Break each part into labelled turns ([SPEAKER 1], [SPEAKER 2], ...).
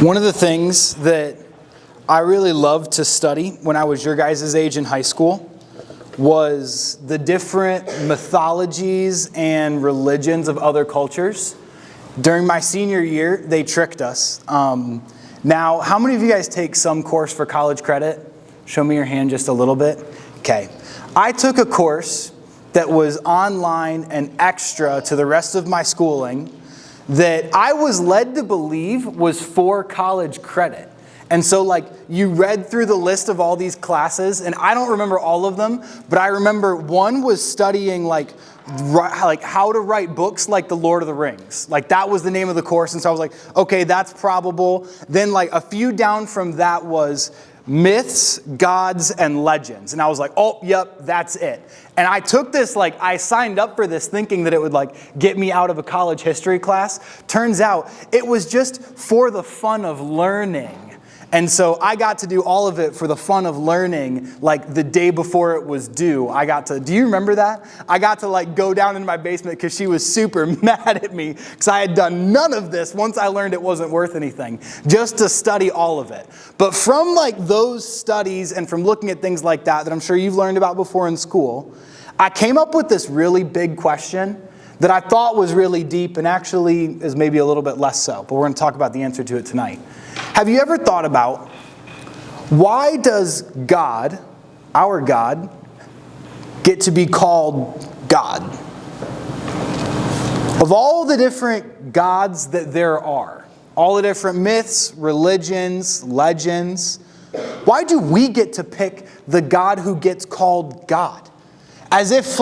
[SPEAKER 1] One of the things that I really loved to study when I was your guys' age in high school was the different mythologies and religions of other cultures. During my senior year, they tricked us. Now, how many of you guys take some course for college credit? Show me your hand just a little bit. Okay. I took a course that was online and extra to the rest of my schooling that I was led to believe was for college credit. And so you read through the list of all these classes, and I don't remember all of them, but I remember one was studying how to write books like The Lord of the Rings. That was the name of the course, and so I was like, okay, that's probable. Then a few down from that was myths, gods, and legends. And I was like, oh, yep, that's it. And I took this, I signed up for this thinking that it would get me out of a college history class. Turns out it was just for the fun of learning. And so I got to do all of it for the fun of learning, the day before it was due. Do you remember that? I got to go down into my basement because she was super mad at me because I had done none of this once I learned it wasn't worth anything, just to study all of it. But from those studies and from looking at things like that I'm sure you've learned about before in school, I came up with this really big question that I thought was really deep and actually is maybe a little bit less so. But we're going to talk about the answer to it tonight. Have you ever thought about why does God, our God, get to be called God? Of all the different gods that there are, all the different myths, religions, legends, why do we get to pick the God who gets called God? As if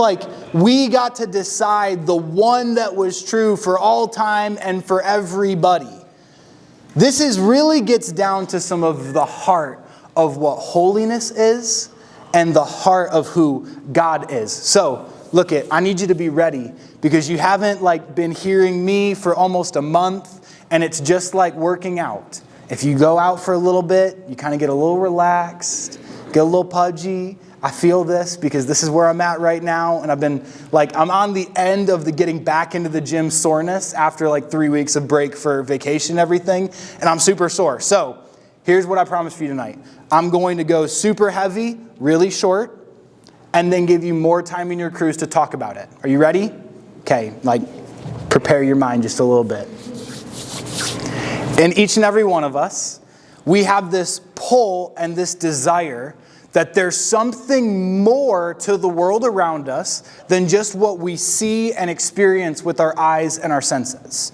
[SPEAKER 1] we got to decide the one that was true for all time and for everybody. This really gets down to some of the heart of what holiness is and the heart of who God is. So, I need you to be ready because you haven't been hearing me for almost a month and it's just like working out. If you go out for a little bit, you kind of get a little relaxed, get a little pudgy. I feel this because this is where I'm at right now. And I've been I'm on the end of the getting back into the gym soreness after 3 weeks of break for vacation and everything. And I'm super sore. So here's what I promise for you tonight. I'm going to go super heavy, really short, and then give you more time in your cruise to talk about it. Are you ready? Okay, prepare your mind just a little bit. In each and every one of us, we have this pull and this desire that there's something more to the world around us than just what we see and experience with our eyes and our senses.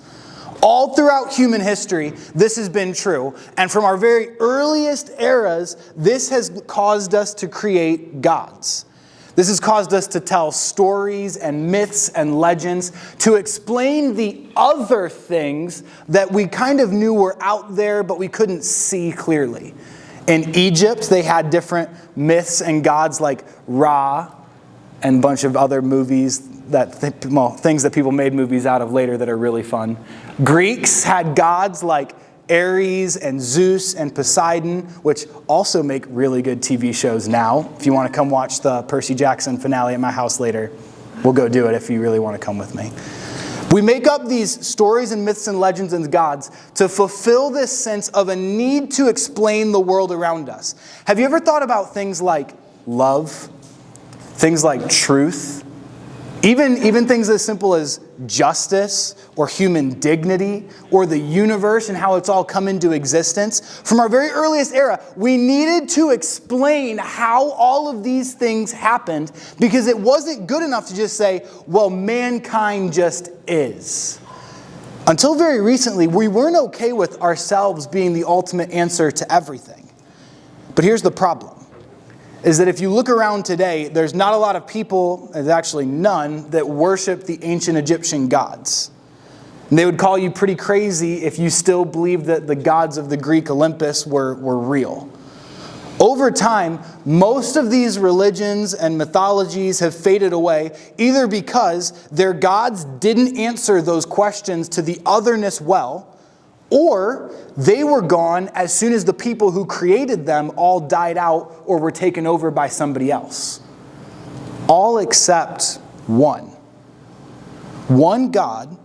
[SPEAKER 1] All throughout human history, this has been true. And from our very earliest eras, this has caused us to create gods. This has caused us to tell stories and myths and legends to explain the other things that we kind of knew were out there, but we couldn't see clearly. In Egypt, they had different myths and gods like Ra and a bunch of other movies things that people made movies out of later that are really fun. Greeks had gods like Ares and Zeus and Poseidon, which also make really good TV shows now. If you want to come watch the Percy Jackson finale at my house later, we'll go do it if you really want to come with me. We make up these stories and myths and legends and gods to fulfill this sense of a need to explain the world around us. Have you ever thought about things like love, things like truth, even things as simple as justice or human dignity or the universe and how it's all come into existence? From our very earliest era, we needed to explain how all of these things happened because it wasn't good enough to just say, well, mankind just is. Until very recently, we weren't okay with ourselves being the ultimate answer to everything. But here's the problem. Is that if you look around today, there's not a lot of people, there's actually none, that worship the ancient Egyptian gods. And they would call you pretty crazy if you still believed that the gods of the Greek Olympus were real. Over time, most of these religions and mythologies have faded away, either because their gods didn't answer those questions to the otherness well, or they were gone as soon as the people who created them all died out or were taken over by somebody else. All except one. One God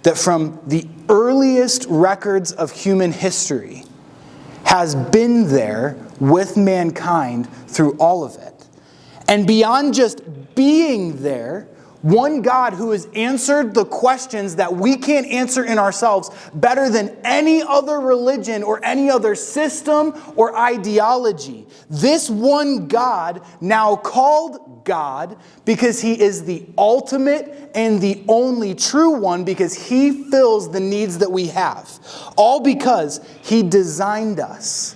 [SPEAKER 1] that from the earliest records of human history, has been there with mankind through all of it. And beyond just being there, one God who has answered the questions that we can't answer in ourselves better than any other religion or any other system or ideology. This one God, now called God, because he is the ultimate and the only true one, because he fills the needs that we have. All because he designed us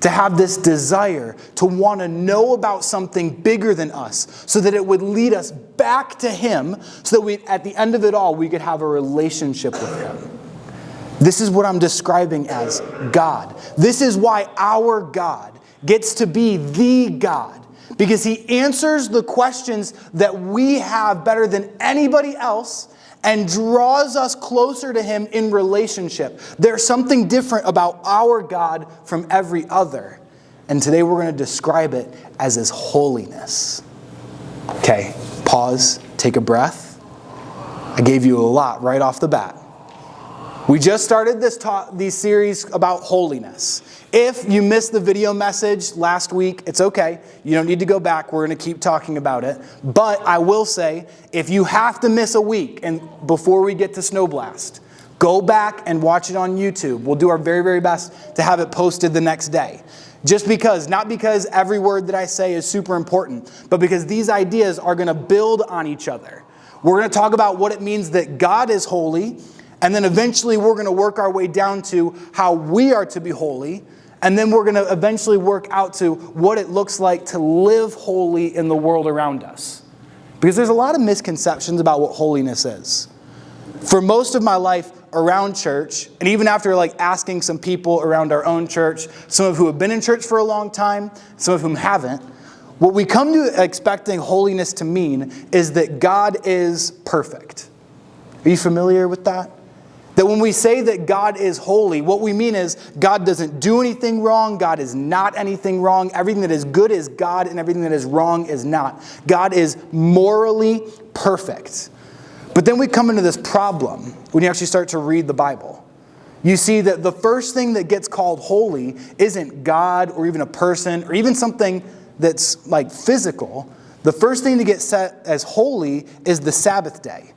[SPEAKER 1] to have this desire to want to know about something bigger than us, so that it would lead us back to him, so that we, at the end of it all, we could have a relationship with him. This is what I'm describing as God. This is why our God gets to be the God, because he answers the questions that we have better than anybody else, and draws us closer to him in relationship. There's something different about our God from every other. And today we're going to describe it as his holiness. Okay, pause, take a breath. I gave you a lot right off the bat. We just started these series about holiness. If you missed the video message last week, it's okay. You don't need to go back. We're going to keep talking about it. But I will say, if you have to miss a week and before we get to Snow Blast, go back and watch it on YouTube. We'll do our very, very best to have it posted the next day. Just because, not because every word that I say is super important, but because these ideas are going to build on each other. We're going to talk about what it means that God is holy, and then eventually we're going to work our way down to how we are to be holy. And then we're going to eventually work out to what it looks like to live holy in the world around us. Because there's a lot of misconceptions about what holiness is. For most of my life around church, and even after asking some people around our own church, some of who have been in church for a long time, some of whom haven't, what we come to expecting holiness to mean is that God is perfect. Are you familiar with that? That when we say that God is holy, what we mean is God doesn't do anything wrong. God is not anything wrong. Everything that is good is God, and everything that is wrong is not. God is morally perfect. But then we come into this problem when you actually start to read the Bible. You see that the first thing that gets called holy isn't God or even a person or even something that's physical. The first thing to get set as holy is the Sabbath day,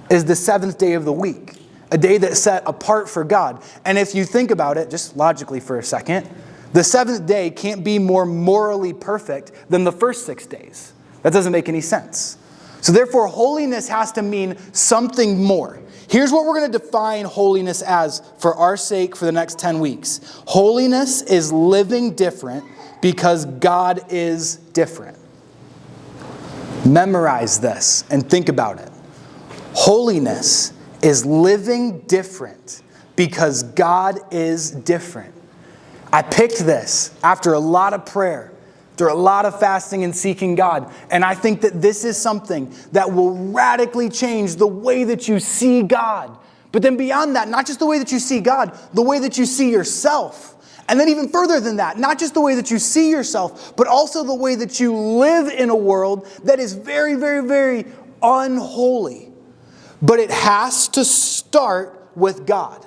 [SPEAKER 1] is the seventh day of the week. A day that's set apart for God. And if you think about it, just logically for a second, the seventh day can't be more morally perfect than the first 6 days. That doesn't make any sense. So therefore, holiness has to mean something more. Here's what we're going to define holiness as for our sake for the next 10 weeks. Holiness is living different because God is different. Memorize this and think about it. Holiness is living different because God is different. I picked this after a lot of prayer, after a lot of fasting and seeking God. And I think that this is something that will radically change the way that you see God. But then beyond that, not just the way that you see God, the way that you see yourself. And then even further than that, not just the way that you see yourself, but also the way that you live in a world that is very, very, very unholy. But it has to start with God.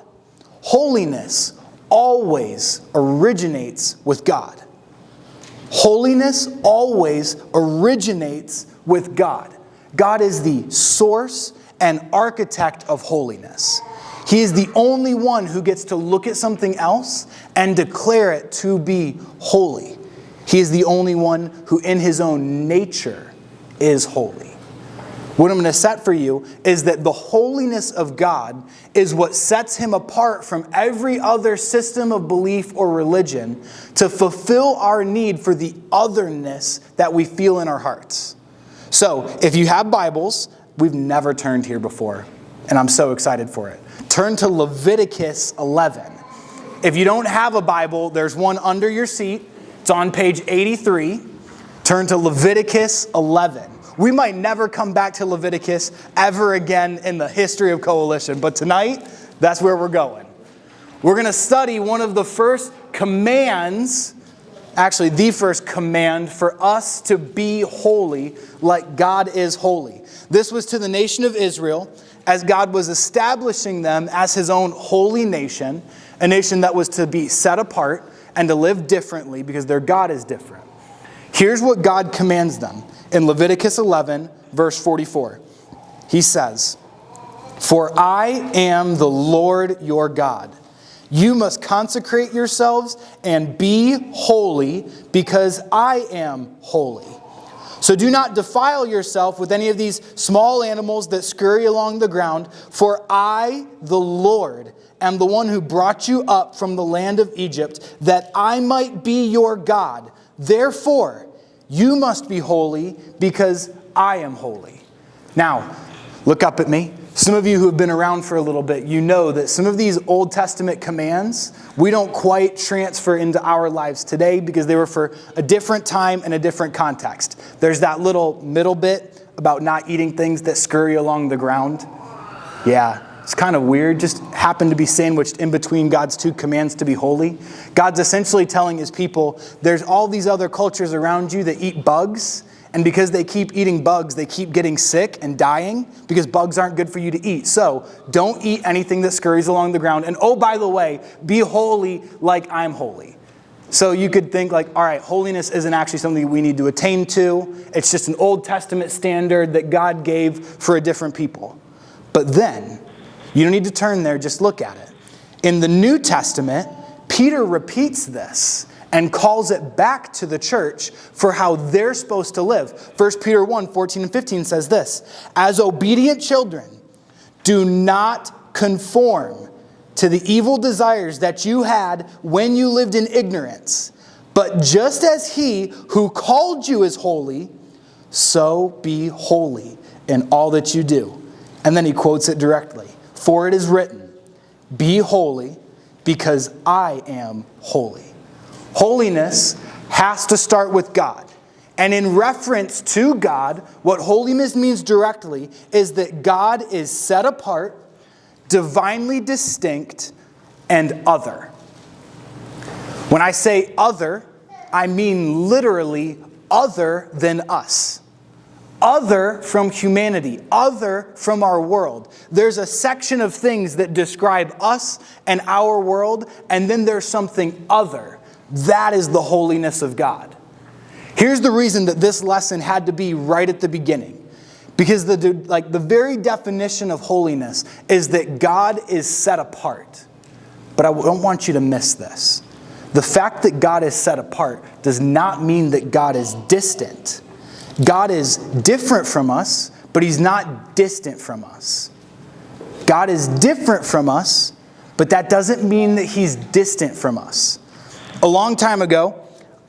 [SPEAKER 1] Holiness always originates with God. Holiness always originates with God. God is the source and architect of holiness. He is the only one who gets to look at something else and declare it to be holy. He is the only one who in his own nature is holy. What I'm going to set for you is that the holiness of God is what sets him apart from every other system of belief or religion to fulfill our need for the otherness that we feel in our hearts. So, if you have Bibles, we've never turned here before, and I'm so excited for it. Turn to Leviticus 11. If you don't have a Bible, there's one under your seat. It's on page 83. Turn to Leviticus 11. We might never come back to Leviticus ever again in the history of Coalition, but tonight, that's where we're going. We're going to study one of the first commands, actually the first command for us to be holy like God is holy. This was to the nation of Israel, as God was establishing them as his own holy nation, a nation that was to be set apart and to live differently because their God is different. Here's what God commands them in Leviticus 11, verse 44. He says, "For I am the Lord your God. You must consecrate yourselves and be holy because I am holy. So do not defile yourself with any of these small animals that scurry along the ground, for I, the Lord, am the one who brought you up from the land of Egypt, that I might be your God. Therefore, you must be holy because I am holy." Now, look up at me. Some of you who have been around for a little bit, you know that some of these Old Testament commands, we don't quite transfer into our lives today because they were for a different time and a different context. There's that little middle bit about not eating things that scurry along the ground. Yeah, it's kind of weird. Just happened to be sandwiched in between God's two commands to be holy. God's essentially telling his people, there's all these other cultures around you that eat bugs. And because they keep eating bugs, they keep getting sick and dying because bugs aren't good for you to eat. So don't eat anything that scurries along the ground. And oh, by the way, be holy like I'm holy. So you could think like, all right, holiness isn't actually something we need to attain to. It's just an Old Testament standard that God gave for a different people. But then, you don't need to turn there, just look at it. In the New Testament, Peter repeats this and calls it back to the church for how they're supposed to live. 1 Peter 1, 14 and 15 says this, "As obedient children, do not conform to the evil desires that you had when you lived in ignorance. But just as he who called you is holy, so be holy in all that you do." And then he quotes it directly. "For it is written, be holy because I am holy." Holiness has to start with God. And in reference to God, what holiness means directly is that God is set apart, divinely distinct, and other. When I say other, I mean literally other than us. Other from humanity, other from our world. There's a section of things that describe us and our world, and then there's something other. That is the holiness of God. Here's the reason that this lesson had to be right at the beginning. Because the very definition of holiness is that God is set apart. But I don't want you to miss this. The fact that God is set apart does not mean that God is distant. God is different from us, but he's not distant from us. God is different from us, but that doesn't mean that he's distant from us. A long time ago,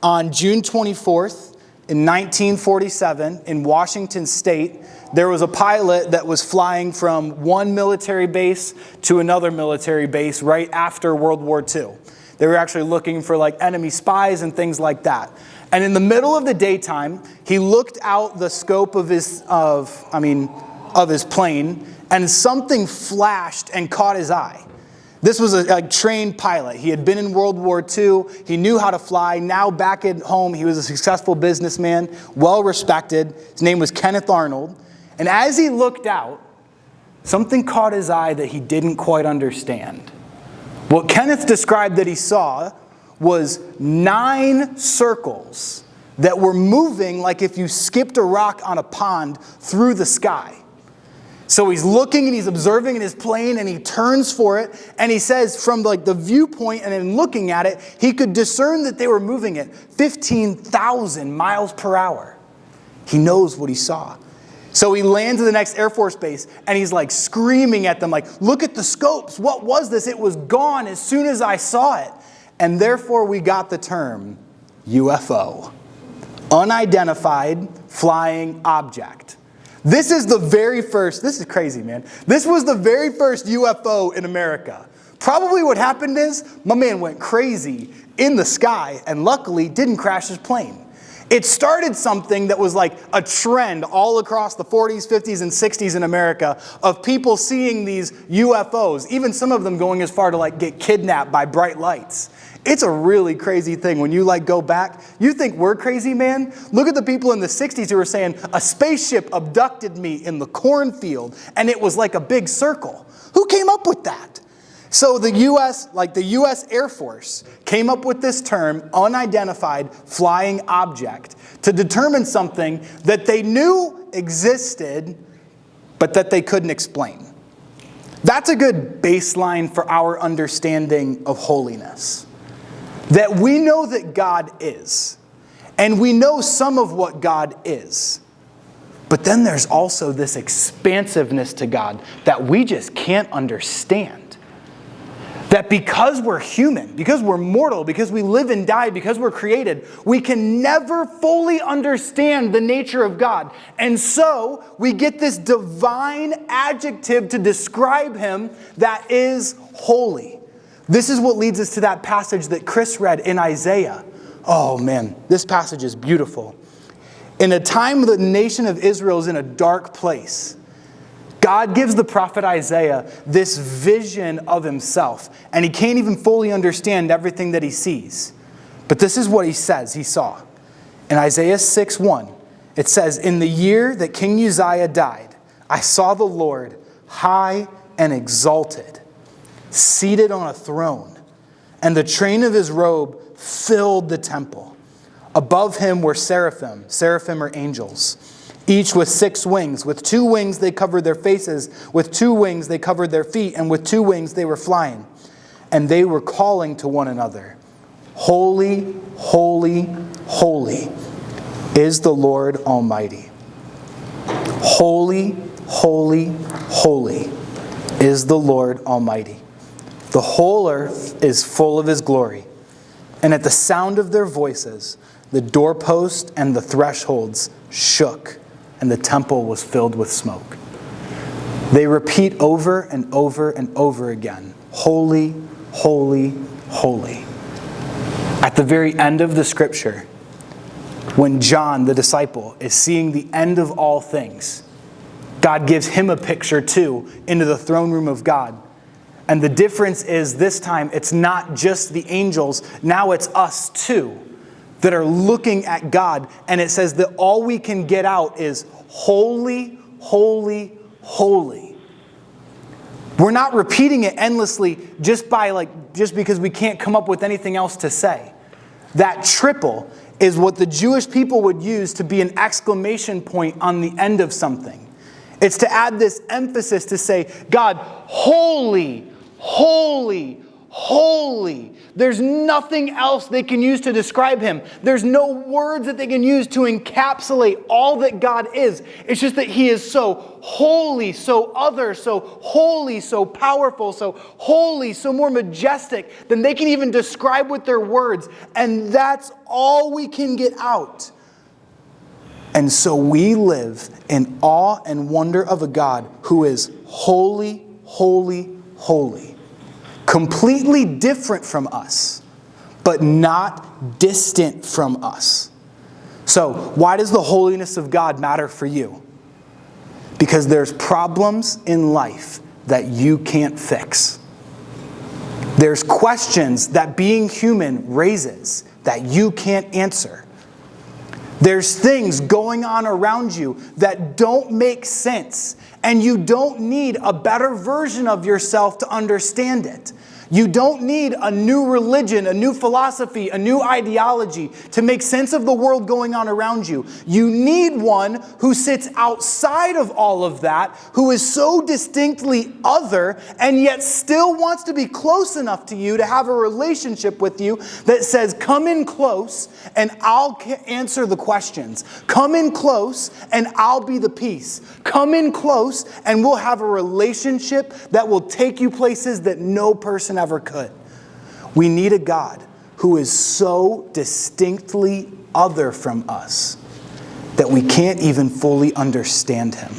[SPEAKER 1] on June 24th, in 1947, in Washington State, there was a pilot that was flying from one military base to another military base right after World War II. They were actually looking for enemy spies and things like that. And in the middle of the daytime, he looked out the scope of his plane, and something flashed and caught his eye. This was a trained pilot. He had been in World War II. He knew how to fly. Now back at home, he was a successful businessman, well respected. His name was Kenneth Arnold. And as he looked out, something caught his eye that he didn't quite understand. What Kenneth described that he saw was 9 circles that were moving like if you skipped a rock on a pond through the sky. So he's looking and he's observing in his plane and he turns for it. And he says from the viewpoint and in looking at it, he could discern that they were moving at 15,000 miles per hour. He knows what he saw. So he lands at the next Air Force base and he's screaming at them look at the scopes. What was this? It was gone as soon as I saw it. And therefore we got the term UFO. Unidentified flying object. This is crazy, man. This was the very first UFO in America. Probably what happened is, my man went crazy in the sky and luckily didn't crash his plane. It started something that was like a trend all across the 40s, 50s, and 60s in America of people seeing these UFOs, even some of them going as far to like get kidnapped by bright lights. It's a really crazy thing. When you like go back, you think we're crazy, man? Look at the people in the 60s who were saying, a spaceship abducted me in the cornfield, and it was like a big circle. Who came up with that? So the U.S. Air Force came up with this term, unidentified flying object, to determine something that they knew existed, but that they couldn't explain. That's a good baseline for our understanding of holiness. That we know that God is, and we know some of what God is. But then there's also this expansiveness to God that we just can't understand. That because we're human, because we're mortal, because we live and die, because we're created, we can never fully understand the nature of God. And so we get this divine adjective to describe him that is holy. This is what leads us to that passage that Chris read in Isaiah. Oh man, this passage is beautiful. In a time the nation of Israel is in a dark place, God gives the prophet Isaiah this vision of himself, and he can't even fully understand everything that he sees. But this is what he says he saw. In Isaiah 6:1, it says, "In the year that King Uzziah died, I saw the Lord high and exalted, seated on a throne, and the train of his robe filled the temple. Above him were seraphim. Seraphim are angels. Each with 6 wings. With 2 wings they covered their faces. With 2 wings they covered their feet. And with 2 wings they were flying. And they were calling to one another, Holy, holy, holy is the Lord Almighty. Holy, holy, holy is the Lord Almighty. The whole earth is full of his glory. And at the sound of their voices, the doorpost and the thresholds shook, and the temple was filled with smoke." They repeat over and over and over again, Holy, holy, holy. At the very end of the scripture, when John, the disciple, is seeing the end of all things, God gives him a picture too into the throne room of God. And the difference is this time it's not just the angels, now it's us too that are looking at God. And it says that all we can get out is holy, holy, holy. We're not repeating it endlessly just because we can't come up with anything else to say. That triple is what the Jewish people would use to be an exclamation point on the end of something. It's to add this emphasis to say, God, holy, holy, holy. There's nothing else they can use to describe him. There's no words that they can use to encapsulate all that God is. It's just that he is so holy, so other, so holy, so powerful, so holy, so more majestic than they can even describe with their words. And that's all we can get out. And so we live in awe and wonder of a God who is holy, holy, holy. Completely different from us, but not distant from us. So, why does the holiness of God matter for you? Because there's problems in life that you can't fix. There's questions that being human raises that you can't answer. There's things going on around you that don't make sense, and you don't need a better version of yourself to understand it. You don't need a new religion, a new philosophy, a new ideology to make sense of the world going on around you. You need one who sits outside of all of that, who is so distinctly other and yet still wants to be close enough to you to have a relationship with you that says, come in close and I'll answer the questions. Come in close and I'll be the peace. Come in close and we'll have a relationship that will take you places that no person ever could. We need a God who is so distinctly other from us that we can't even fully understand him.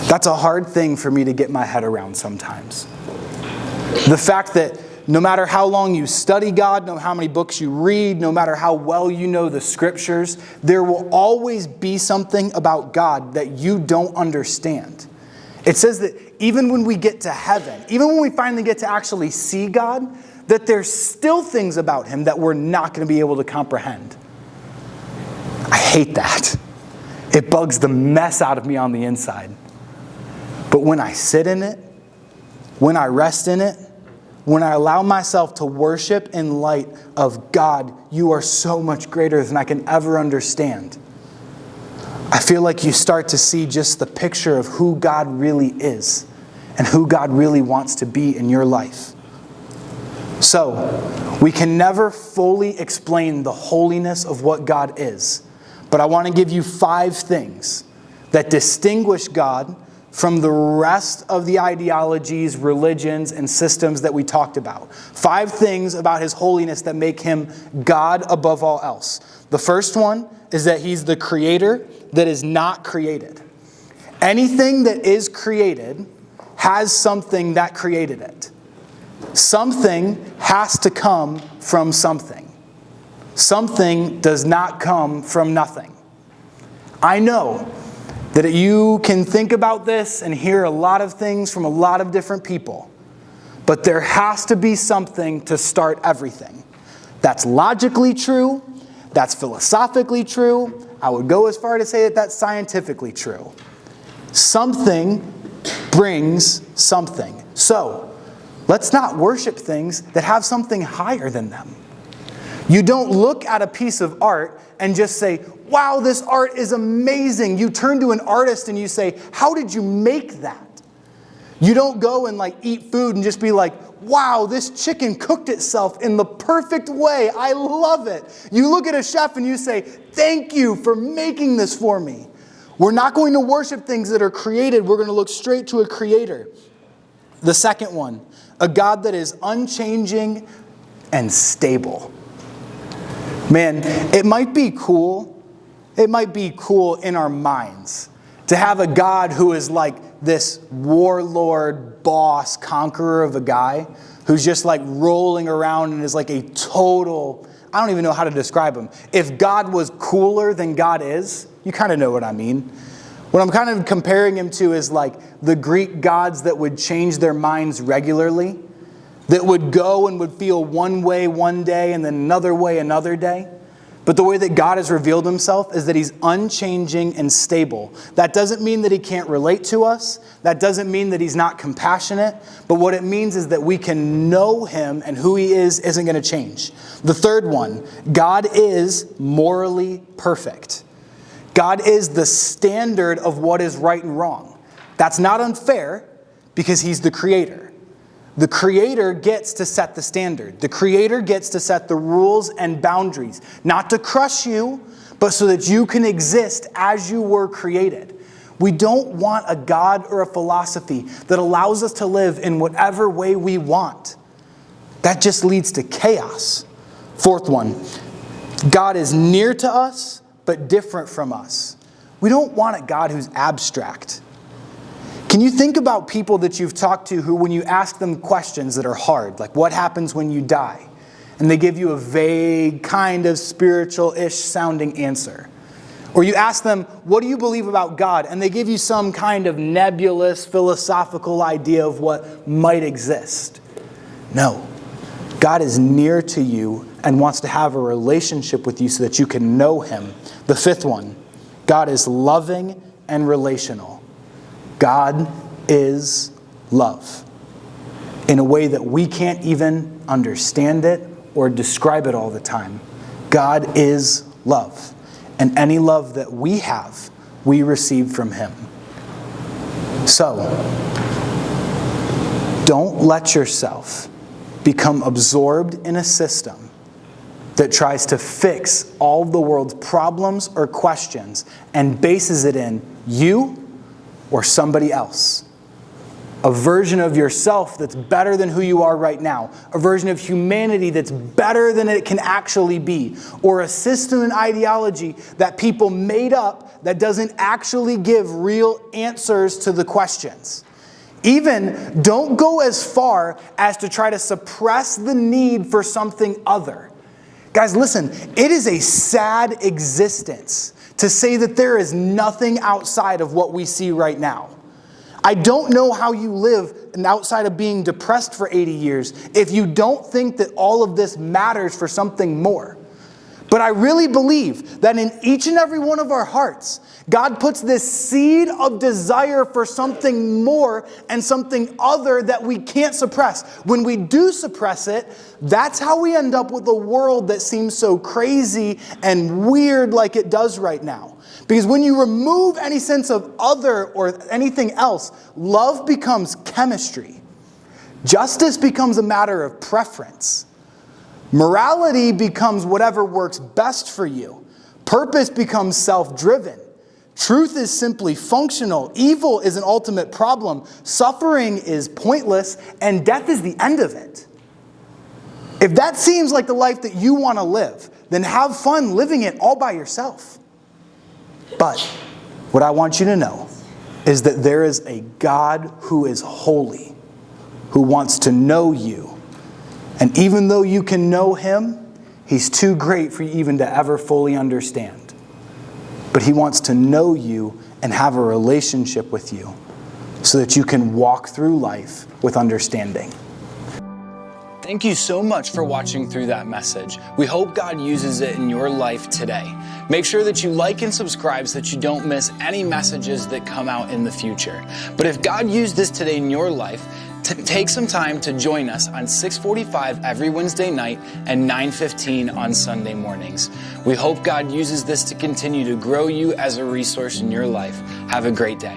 [SPEAKER 1] That's a hard thing for me to get my head around sometimes. The fact that no matter how long you study God, no matter how many books you read, no matter how well you know the scriptures, there will always be something about God that you don't understand. It says that even when we get to heaven, even when we finally get to actually see God, that there's still things about him that we're not going to be able to comprehend. I hate that. It bugs the mess out of me on the inside. But when I sit in it, when I rest in it, when I allow myself to worship in light of God, you are so much greater than I can ever understand, I feel like you start to see just the picture of who God really is and who God really wants to be in your life. So, we can never fully explain the holiness of what God is, but I want to give you 5 things that distinguish God from the rest of the ideologies, religions, and systems that we talked about. 5 things about his holiness that make him God above all else. The first one is that he's the creator that is not created. Anything that is created has something that created it. Something has to come from something. Something does not come from nothing. I know that you can think about this and hear a lot of things from a lot of different people. But there has to be something to start everything. That's logically true. That's philosophically true. I would go as far to say that that's scientifically true. Something brings something. So, let's not worship things that have something higher than them. You don't look at a piece of art and just say, wow, this art is amazing. You turn to an artist and you say, how did you make that? You don't go and eat food and just be like, wow, this chicken cooked itself in the perfect way. I love it. You look at a chef and you say, thank you for making this for me. We're not going to worship things that are created. We're going to look straight to a creator. The second one, a God that is unchanging and stable. Man, it might be cool. It might be cool in our minds to have a God who is like this warlord, boss, conqueror of a guy who's just rolling around and is like a total, I don't even know how to describe him. If God was cooler than God is, you kind of know what I mean. What I'm kind of comparing him to is the Greek gods that would change their minds regularly, that would go and would feel one way one day and then another way another day. But the way that God has revealed himself is that he's unchanging and stable. That doesn't mean that he can't relate to us. That doesn't mean that he's not compassionate. But what it means is that we can know him and who he is isn't going to change. The third one, God is morally perfect. God is the standard of what is right and wrong. That's not unfair because he's the creator. The creator gets to set the standard. The creator gets to set the rules and boundaries. Not to crush you, but so that you can exist as you were created. We don't want a God or a philosophy that allows us to live in whatever way we want. That just leads to chaos. Fourth one, God is near to us, but different from us. We don't want a God who's abstract. Can you think about people that you've talked to who, when you ask them questions that are hard, like what happens when you die, and they give you a vague, kind of spiritual-ish sounding answer? Or you ask them, what do you believe about God? And they give you some kind of nebulous, philosophical idea of what might exist. No. God is near to you and wants to have a relationship with you so that you can know him. The fifth one, God is loving and relational. God is love in a way that we can't even understand it or describe it all the time. God is love. And any love that we have, we receive from him. So, don't let yourself become absorbed in a system that tries to fix all the world's problems or questions and bases it in you or somebody else. A version of yourself that's better than who you are right now. A version of humanity that's better than it can actually be. Or a system and ideology that people made up that doesn't actually give real answers to the questions. Even don't go as far as to try to suppress the need for something other. Guys, listen, it is a sad existence to say that there is nothing outside of what we see right now. I don't know how you live outside of being depressed for 80 years if you don't think that all of this matters for something more. But I really believe that in each and every one of our hearts, God puts this seed of desire for something more and something other that we can't suppress. When we do suppress it, that's how we end up with a world that seems so crazy and weird like it does right now. Because when you remove any sense of other or anything else, love becomes chemistry. Justice becomes a matter of preference. Morality becomes whatever works best for you. Purpose becomes self-driven. Truth is simply functional. Evil is an ultimate problem. Suffering is pointless, and death is the end of it. If that seems like the life that you want to live, then have fun living it all by yourself. But what I want you to know is that there is a God who is holy, who wants to know you. And even though you can know him, he's too great for you even to ever fully understand. But he wants to know you and have a relationship with you so that you can walk through life with understanding. Thank you so much for watching through that message. We hope God uses it in your life today. Make sure that you like and subscribe so that you don't miss any messages that come out in the future. But if God used this today in your life, take some time to join us on 6:45 every Wednesday night and 9:15 on Sunday mornings. We hope God uses this to continue to grow you as a resource in your life. Have a great day.